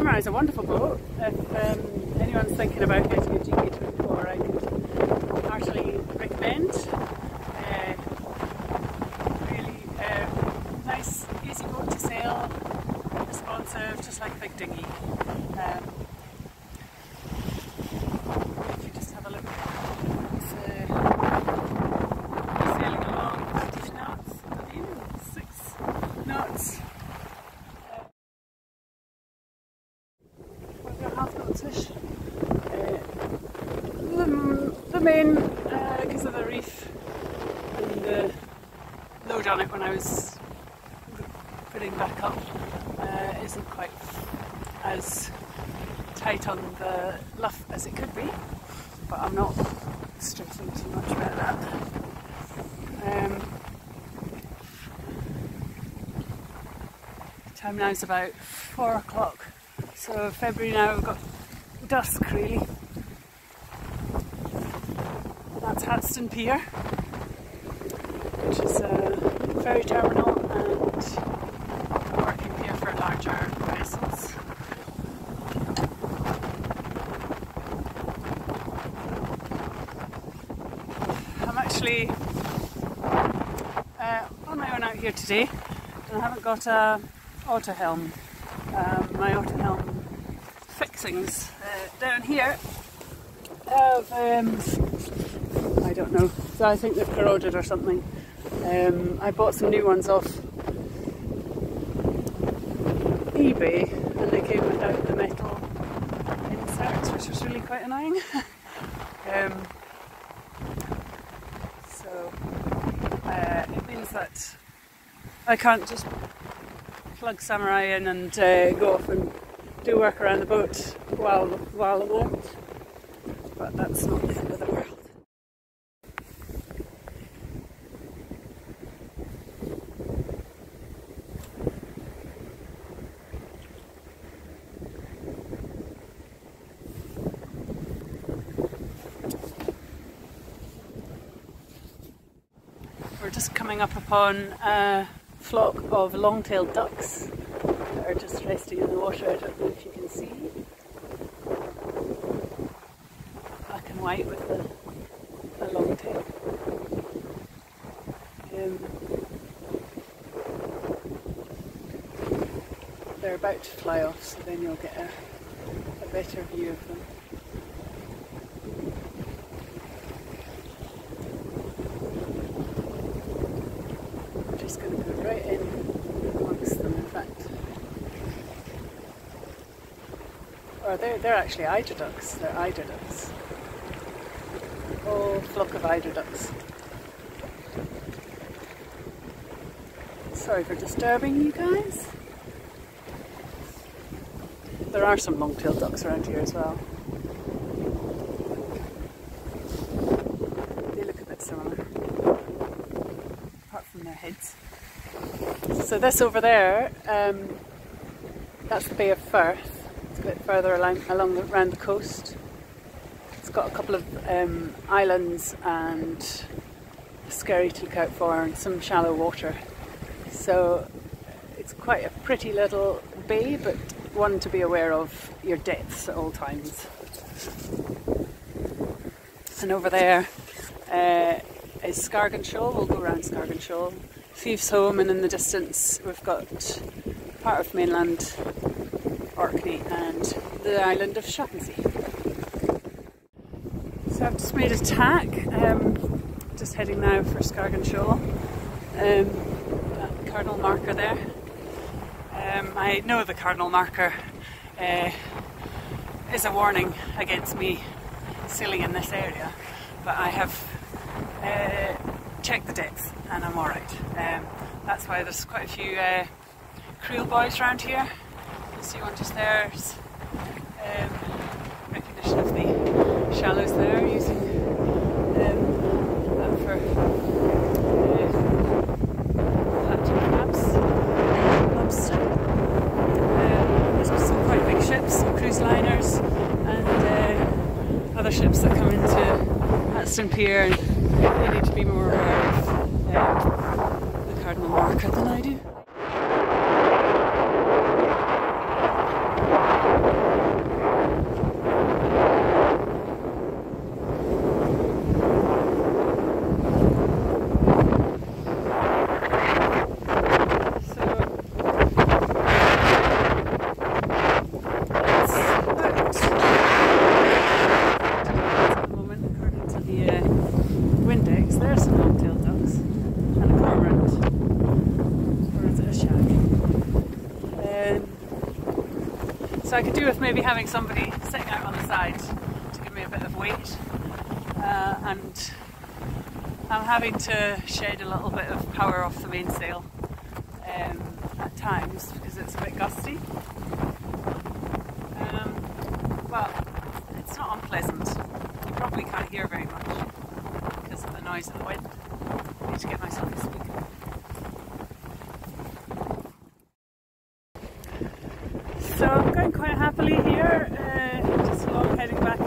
Samurai is a wonderful boat. If anyone's thinking about getting a GK24, I could heartily recommend. Really nice, easy boat to sail, responsive, just like a big dinghy. If you just have a look, it's sailing along 50 knots, I think, 6 knots. Half knots-ish. The main, because of the reef and the load on it when I was putting back up, isn't quite as tight on the luff as it could be, but I'm not stressing too much about that. Time now is about 4 o'clock, so February now we've got dusk really. That's Hatston Pier, which is a ferry terminal and a working pier for larger vessels. I'm actually on my own out here today, and I haven't got a auto helm. My auto helm fixings down here have, I don't know, so I think they've corroded or something. I bought some new ones off eBay and they came without the metal inserts, which was really quite annoying. So it means that I can't just plug Samurai in and go off and do work around the boat while I'm out, but that's not the end of the world. We're just coming up upon a flock of long-tailed ducks that are just resting in the water. I don't know if you can see. Black and white with the long tail. They're about to fly off, so then you'll get a better view of them. I'm just going to go right in amongst them, in fact. Or they're actually eider ducks. They're eider ducks. A whole flock of eider ducks. Sorry for disturbing you guys. There are some long-tailed ducks around here as well. They look a bit similar, apart from their heads. So this over there, that's the Bay of Firth. It's a bit further around the coast. It's got a couple of islands and a skerry to look out for and some shallow water. So it's quite a pretty little bay, but one to be aware of your depths at all times. And over there is Scargan Shoal. We'll go around Scargan Shoal. Thieves Home, and in the distance we've got part of mainland Orkney and the island of Shaughnessy. So I've just made a tack, just heading now for Scargan Shoal. That cardinal marker there. I know the cardinal marker is a warning against me sailing in this area, but I have checked the depth and I'm alright. That's why there's quite a few creel buoys around here. You see one just there. Recognition of the shallows there, using that for planting crabs, lobster. There's some quite big ships, some cruise liners, and other ships that come into Hatston Pier, and they need to be more aware of the cardinal marker than I do. So I could do with maybe having somebody sitting out on the side to give me a bit of weight, and I'm having to shed a little bit of power off the mainsail at times because it's a bit gusty. Well, it's not unpleasant. You probably can't hear very much because of the noise of the wind. I need to get myself a speaker. So I'm going quite happily here, just along heading back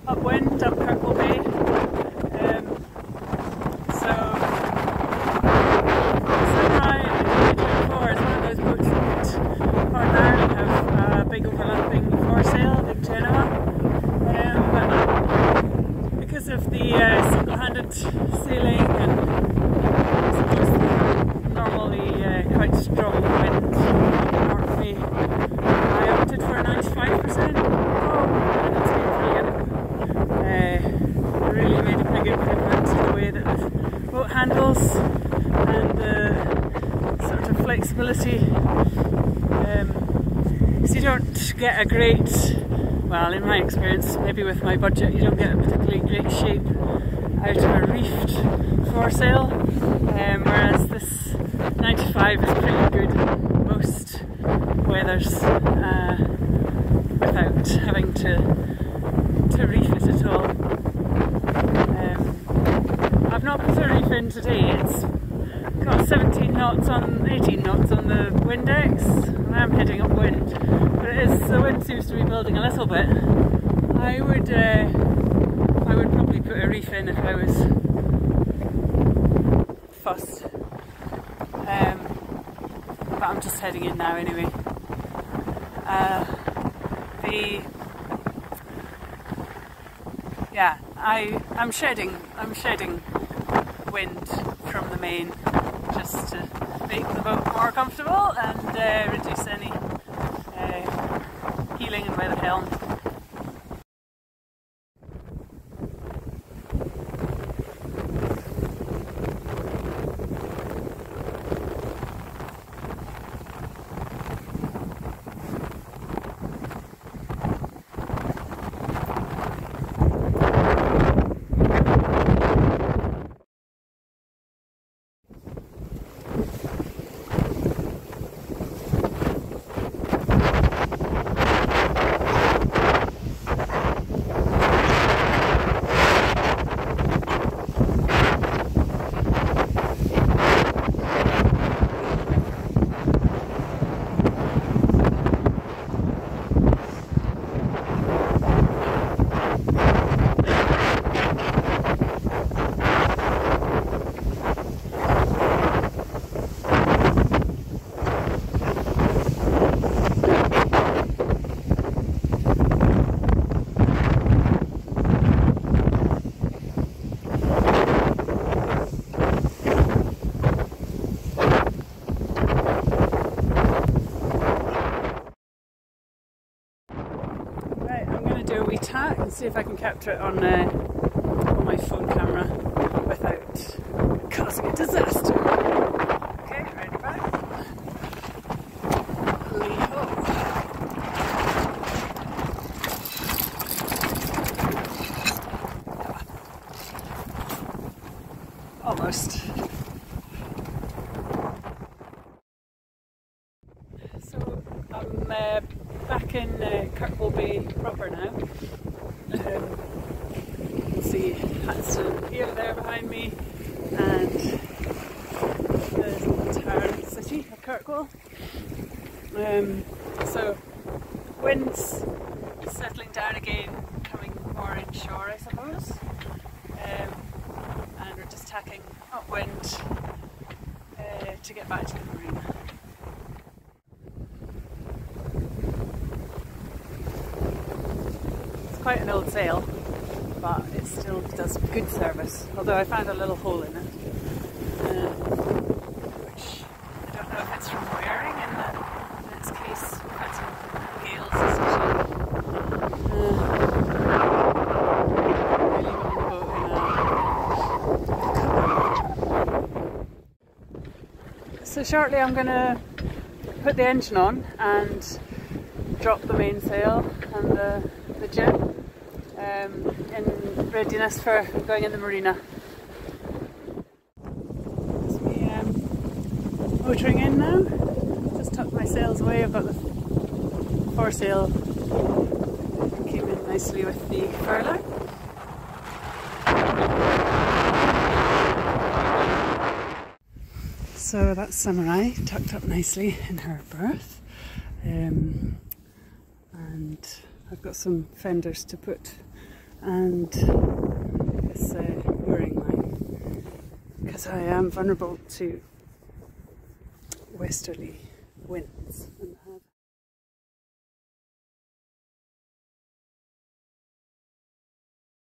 upwind up Kirkwall Bay. So Sunrise 2024 is one of those boats that ordinarily have a big overlapping foresail, big Genoa, but because of the single-handed sailing and normally quite strong wind in Orkney, I opted for a 95% and it's been brilliant. Really made a big improvement to the way that the boat handles and the sort of flexibility. Because you don't get a great, well, in my experience, maybe with my budget, you don't get a particularly great shape out of a reefed foresail, whereas this 95 is pretty good in most weathers without having to reef it at all. I've not put a reef in today. It's got 18 knots on the Windex, and I'm heading upwind. But the wind seems to be building a little bit. I would probably put a reef in if I was fussed. But I'm just heading in now anyway. I'm shedding wind from the main just to make the boat more comfortable and reduce any heeling and weather helm. Do a wee tack and see if I can capture it on my phone camera without causing a disaster. Okay, ready back. Lee-ho. Almost. So I'm back in Kirkwall Bay proper now. You can see Hanston here, there behind me, and the town city of Kirkwall. So winds settling down again, coming more inshore I suppose, and we're just tacking upwind to get back to the marina. Quite an old sail, but it still does good service, although I found a little hole in it, which I don't know if it's from wearing in its case. We've had some gales this year. So shortly I'm going to put the engine on and drop the mainsail and the jib in readiness for going in the marina. That's me motoring in now. Just tucked my sails away. I've got the foresail, came in nicely with the furler. So that's Samurai tucked up nicely in her berth, and I've got some fenders to put and this mooring line because I am vulnerable to westerly winds.